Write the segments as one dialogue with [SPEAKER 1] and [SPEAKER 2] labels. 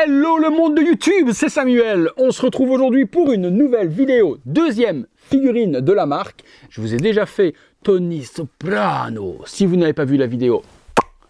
[SPEAKER 1] Hello le monde de YouTube, c'est Samuel. On se retrouve aujourd'hui pour une nouvelle vidéo, deuxième figurine de la marque. Je vous ai déjà fait Tony Soprano. Si vous n'avez pas vu la vidéo,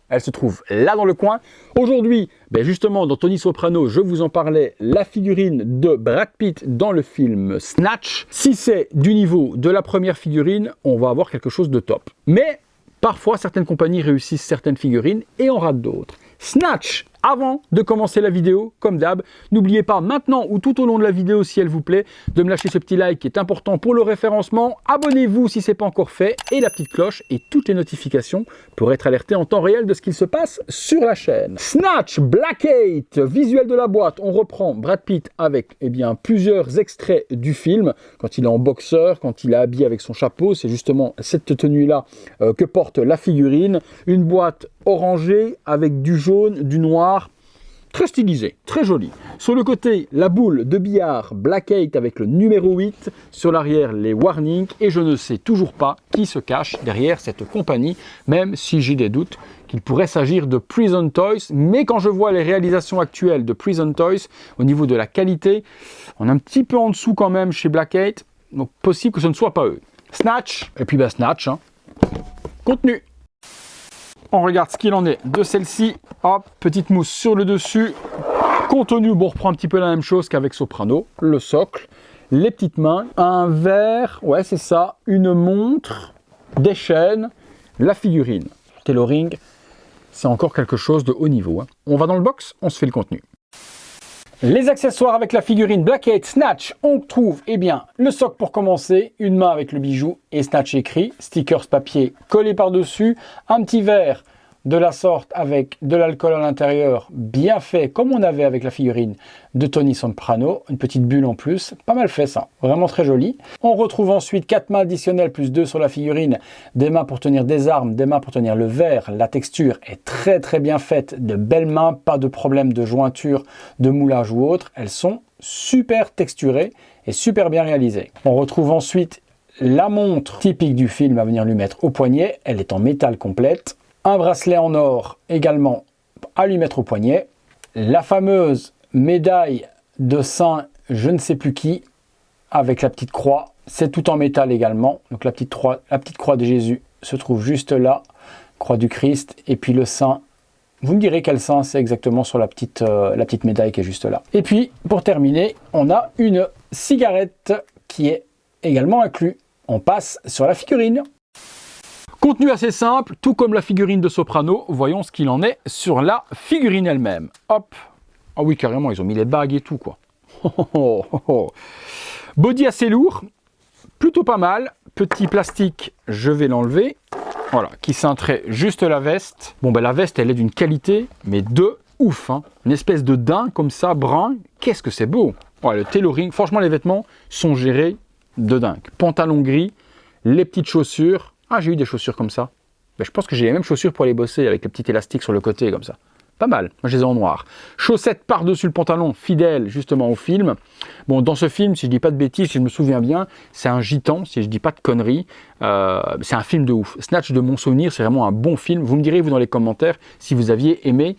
[SPEAKER 1] elle se trouve là dans le coin. Aujourd'hui, justement dans Tony Soprano, je vous en parlais, la figurine de Brad Pitt dans le film Snatch. Si c'est du niveau de la première figurine, on va avoir quelque chose de top. Mais parfois, certaines compagnies réussissent certaines figurines et on rate d'autres. Snatch, avant de commencer la vidéo, comme d'hab, n'oubliez pas maintenant ou tout au long de la vidéo, si elle vous plaît, de me lâcher ce petit like qui est important pour le référencement. Abonnez-vous si ce n'est pas encore fait et la petite cloche et toutes les notifications pour être alerté en temps réel de ce qu'il se passe sur la chaîne. Snatch, Black 8, visuel de la boîte, on reprend Brad Pitt avec plusieurs extraits du film, quand il est en boxeur, quand il est habillé avec son chapeau, c'est justement cette tenue-là que porte la figurine, une boîte orangée avec du jaune, du noir, très stylisé, très joli. Sur le côté, la boule de billard Black 8 avec le numéro 8. Sur l'arrière, les warnings. Et je ne sais toujours pas qui se cache derrière cette compagnie, même si j'ai des doutes qu'il pourrait s'agir de Prison Toys. Mais quand je vois les réalisations actuelles de Prison Toys, au niveau de la qualité, on est un petit peu en dessous quand même chez Black 8. Donc possible que ce ne soit pas eux. Snatch, et puis Snatch. Contenu. On regarde ce qu'il en est de celle-ci. Hop, petite mousse sur le dessus. Contenu, on reprend un petit peu la même chose qu'avec Soprano. Le socle, les petites mains, un verre, ouais c'est ça, une montre, des chaînes, la figurine. Tailoring, c'est encore quelque chose de haut niveau. On va dans le box, on se fait le contenu. Les accessoires avec la figurine Black 8 Snatch, on trouve le socle pour commencer, une main avec le bijou et Snatch écrit, stickers papier collés par-dessus, un petit verre de la sorte avec de l'alcool à l'intérieur, bien fait comme on avait avec la figurine de Tony Soprano, une petite bulle en plus, pas mal fait ça, vraiment très joli. On retrouve ensuite 4 mains additionnelles plus 2 sur la figurine, des mains pour tenir des armes, des mains pour tenir le verre, la texture est très bien faite, de belles mains, pas de problème de jointure, de moulage ou autre, elles sont super texturées et super bien réalisées. On retrouve ensuite la montre typique du film à venir lui mettre au poignet, elle est en métal complète. Un bracelet en or également à lui mettre au poignet. La fameuse médaille de saint je ne sais plus qui avec la petite croix. C'est tout en métal également. Donc la petite croix de Jésus se trouve juste là. Croix du Christ. Et puis le saint. Vous me direz quel saint c'est exactement sur la petite médaille qui est juste là. Et puis pour terminer, on a une cigarette qui est également inclue. On passe sur la figurine. Contenu assez simple, tout comme la figurine de Soprano. Voyons ce qu'il en est sur la figurine elle-même. Hop. Ah oui, carrément, ils ont mis les bagues et tout, quoi. Body assez lourd, plutôt pas mal. Petit plastique, je vais l'enlever. Voilà, qui cintrait juste la veste. Bon, la veste, elle est d'une qualité, mais de ouf. Une espèce de daim comme ça, brun. Qu'est-ce que c'est beau. Ouais, le tailoring, franchement, les vêtements sont gérés de dingue. Pantalon gris, les petites chaussures. Ah, j'ai eu des chaussures comme ça. Je pense que j'ai les mêmes chaussures pour aller bosser avec les petits élastiques sur le côté comme ça. Pas mal. Moi, je les ai en noir. Chaussettes par-dessus le pantalon, fidèle justement au film. Bon, dans ce film, si je dis pas de bêtises, si je me souviens bien, c'est un gitan, si je dis pas de conneries. C'est un film de ouf. Snatch, de mon souvenir, c'est vraiment un bon film. Vous me direz, vous, dans les commentaires, si vous aviez aimé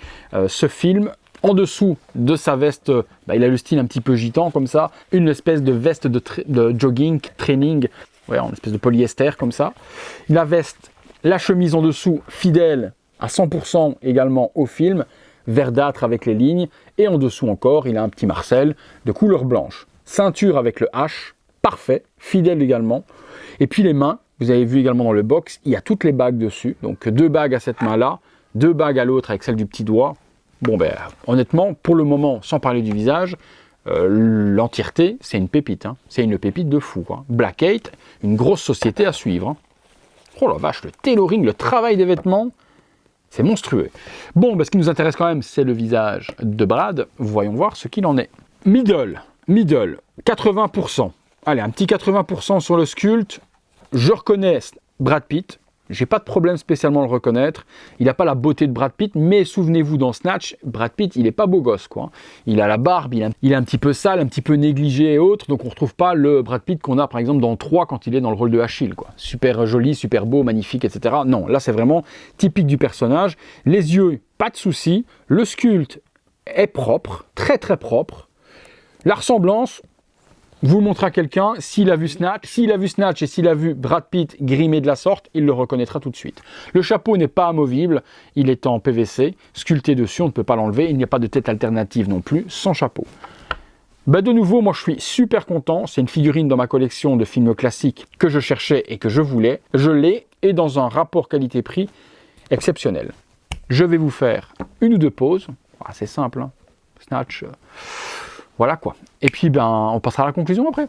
[SPEAKER 1] ce film. En dessous de sa veste, il a le style un petit peu gitan comme ça. Une espèce de veste de jogging, training. Ouais, en espèce de polyester comme ça. La veste, la chemise en dessous, fidèle à 100% également au film, verdâtre avec les lignes. Et en dessous encore, il a un petit Marcel de couleur blanche. Ceinture avec le H, parfait, fidèle également. Et puis les mains, vous avez vu également dans le box, il y a toutes les bagues dessus. Donc 2 bagues à cette main-là, 2 bagues à l'autre avec celle du petit doigt. Bon honnêtement, pour le moment, sans parler du visage, l'entièreté, c'est une pépite. C'est une pépite de fou. Black 8, une grosse société à suivre. Oh la vache, le tailoring, le travail des vêtements, c'est monstrueux. Bon, ce qui nous intéresse quand même, c'est le visage de Brad. Voyons voir ce qu'il en est. Middle, 80%. Allez, un petit 80% sur le sculpte. Je reconnais Brad Pitt. J'ai pas de problème spécialement à le reconnaître. Il n'a pas la beauté de Brad Pitt, mais souvenez-vous, dans Snatch, Brad Pitt, il est pas beau gosse, quoi. Il a la barbe, il est un petit peu sale, un petit peu négligé et autres, donc on retrouve pas le Brad Pitt qu'on a par exemple dans 3 quand il est dans le rôle de Achille, quoi. Super joli, super beau, magnifique, etc. Non, là c'est vraiment typique du personnage. Les yeux, pas de souci. Le sculpte est propre, très très propre. La ressemblance, vous le montrez à quelqu'un, s'il a vu Snatch et s'il a vu Brad Pitt grimé de la sorte, il le reconnaîtra tout de suite. Le chapeau n'est pas amovible, il est en PVC, sculpté dessus, on ne peut pas l'enlever, il n'y a pas de tête alternative non plus, sans chapeau. Bah de nouveau, moi je suis super content, c'est une figurine dans ma collection de films classiques que je cherchais et que je voulais. Je l'ai et dans un rapport qualité-prix exceptionnel. Je vais vous faire une ou deux pauses, c'est simple, hein. Snatch, voilà quoi. Et puis on passera à la conclusion après.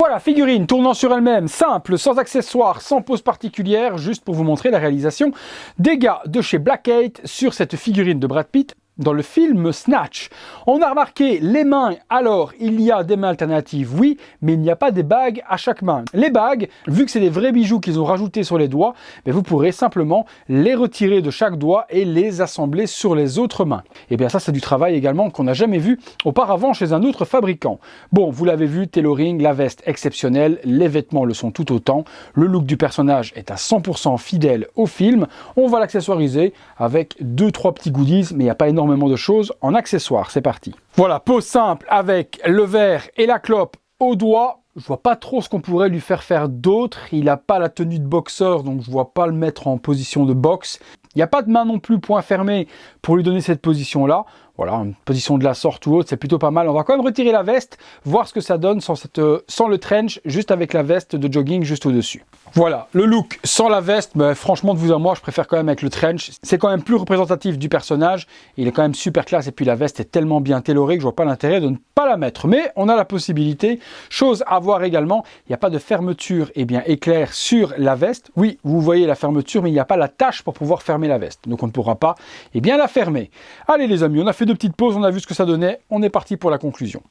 [SPEAKER 1] Voilà, figurine tournant sur elle-même, simple, sans accessoires, sans pose particulière, juste pour vous montrer la réalisation des gars de chez Black8 sur cette figurine de Brad Pitt dans le film Snatch. On a remarqué les mains, alors il y a des mains alternatives, oui, mais il n'y a pas des bagues à chaque main. Les bagues, vu que c'est des vrais bijoux qu'ils ont rajoutés sur les doigts, vous pourrez simplement les retirer de chaque doigt et les assembler sur les autres mains. Et bien ça c'est du travail également qu'on n'a jamais vu auparavant chez un autre fabricant. Bon, vous l'avez vu, tailoring, la veste exceptionnelle, les vêtements le sont tout autant, le look du personnage est à 100% fidèle au film, on va l'accessoiriser avec 2-3 petits goodies, mais il n'y a pas énormément de choses en accessoires, c'est parti. Voilà, pose simple avec le verre et la clope au doigt. Je vois pas trop ce qu'on pourrait lui faire d'autre. Il n'a pas la tenue de boxeur, donc je vois pas le mettre en position de boxe. Il n'y a pas de main non plus point fermé pour lui donner cette position-là. Voilà, une position de la sorte ou autre, c'est plutôt pas mal. On va quand même retirer la veste, voir ce que ça donne sans le trench, juste avec la veste de jogging juste au-dessus. Voilà, le look sans la veste, franchement de vous à moi, je préfère quand même avec le trench. C'est quand même plus représentatif du personnage. Il est quand même super classe et puis la veste est tellement bien tailorée que je vois pas l'intérêt de ne pas la mettre. Mais on a la possibilité. Chose à voir également, il n'y a pas de fermeture éclair sur la veste. Oui, vous voyez la fermeture, mais il n'y a pas la tâche pour pouvoir fermer la veste. Donc on ne pourra pas la fermer. Allez les amis, on a fait 2 petites pauses, on a vu ce que ça donnait. On est parti pour la conclusion.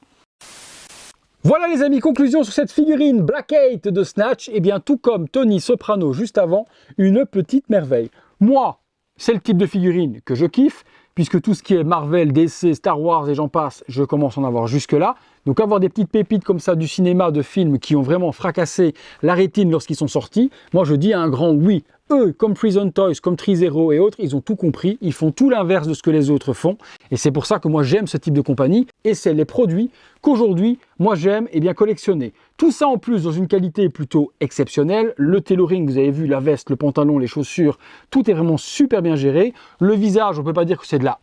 [SPEAKER 1] Voilà les amis, conclusion sur cette figurine Black8 de Snatch. Tout comme Tony Soprano juste avant, une petite merveille. Moi, c'est le type de figurine que je kiffe, puisque tout ce qui est Marvel, DC, Star Wars et j'en passe, je commence à en avoir jusque-là. Donc avoir des petites pépites comme ça du cinéma, de films qui ont vraiment fracassé la rétine lorsqu'ils sont sortis, moi je dis un grand oui. Eux, comme Prison Toys, comme Trizero et autres, ils ont tout compris, ils font tout l'inverse de ce que les autres font. Et c'est pour ça que moi j'aime ce type de compagnie, et c'est les produits qu'aujourd'hui, moi j'aime collectionner. Tout ça en plus dans une qualité plutôt exceptionnelle. Le tailoring, vous avez vu, la veste, le pantalon, les chaussures, tout est vraiment super bien géré. Le visage, on peut pas dire que c'est de la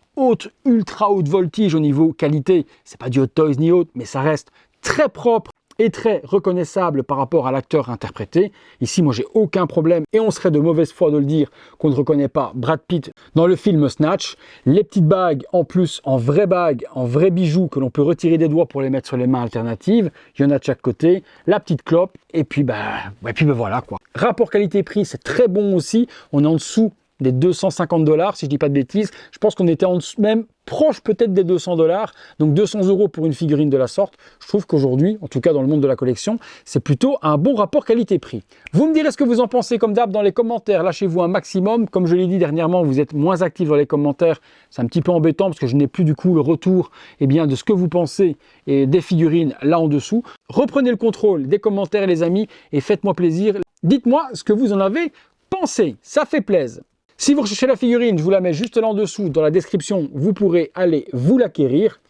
[SPEAKER 1] ultra haute voltige au niveau qualité. C'est pas du Hot Toys ni autre, mais ça reste très propre et très reconnaissable par rapport à l'acteur interprété. Ici, moi, j'ai aucun problème et on serait de mauvaise foi de le dire qu'on ne reconnaît pas Brad Pitt dans le film Snatch. Les petites bagues, en plus, en vraies bagues, en vrais bijoux que l'on peut retirer des doigts pour les mettre sur les mains alternatives. Il y en a de chaque côté. La petite clope et puis, voilà quoi. Rapport qualité-prix, c'est très bon aussi. On est en dessous des 250 $, si je dis pas de bêtises. Je pense qu'on était en dessous, même proche peut-être des 200 $, donc 200 € pour une figurine de la sorte. Je trouve qu'aujourd'hui, en tout cas dans le monde de la collection, c'est plutôt un bon rapport qualité-prix. Vous me direz ce que vous en pensez comme d'hab dans les commentaires, lâchez-vous un maximum. Comme je l'ai dit dernièrement, vous êtes moins actifs dans les commentaires, c'est un petit peu embêtant parce que je n'ai plus du coup le retour de ce que vous pensez et des figurines là en dessous. Reprenez le contrôle des commentaires les amis et faites-moi plaisir. Dites-moi ce que vous en avez pensé, ça fait plaisir. Si vous recherchez la figurine, je vous la mets juste là en dessous, dans la description, vous pourrez aller vous l'acquérir.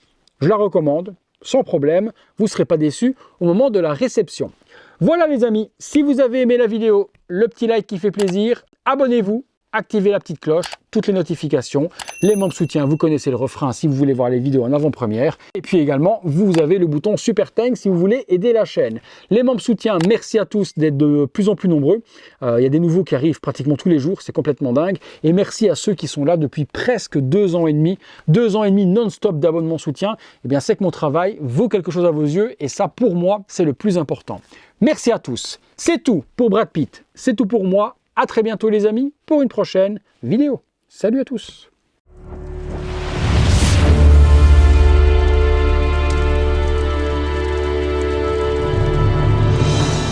[SPEAKER 1] Je la recommande, sans problème, vous ne serez pas déçus au moment de la réception. Voilà les amis, si vous avez aimé la vidéo, le petit like qui fait plaisir, abonnez-vous, activez la petite cloche, toutes les notifications, les membres soutien, vous connaissez le refrain si vous voulez voir les vidéos en avant-première. Et puis également, vous avez le bouton Super Thanks si vous voulez aider la chaîne. Les membres soutien, merci à tous d'être de plus en plus nombreux. Il y a des nouveaux qui arrivent pratiquement tous les jours, c'est complètement dingue. Et merci à ceux qui sont là depuis presque 2 ans et demi. 2 ans et demi non-stop d'abonnement soutien. C'est que mon travail vaut quelque chose à vos yeux et ça, pour moi, c'est le plus important. Merci à tous. C'est tout pour Brad Pitt. C'est tout pour moi. À très bientôt les amis pour une prochaine vidéo. Salut à tous.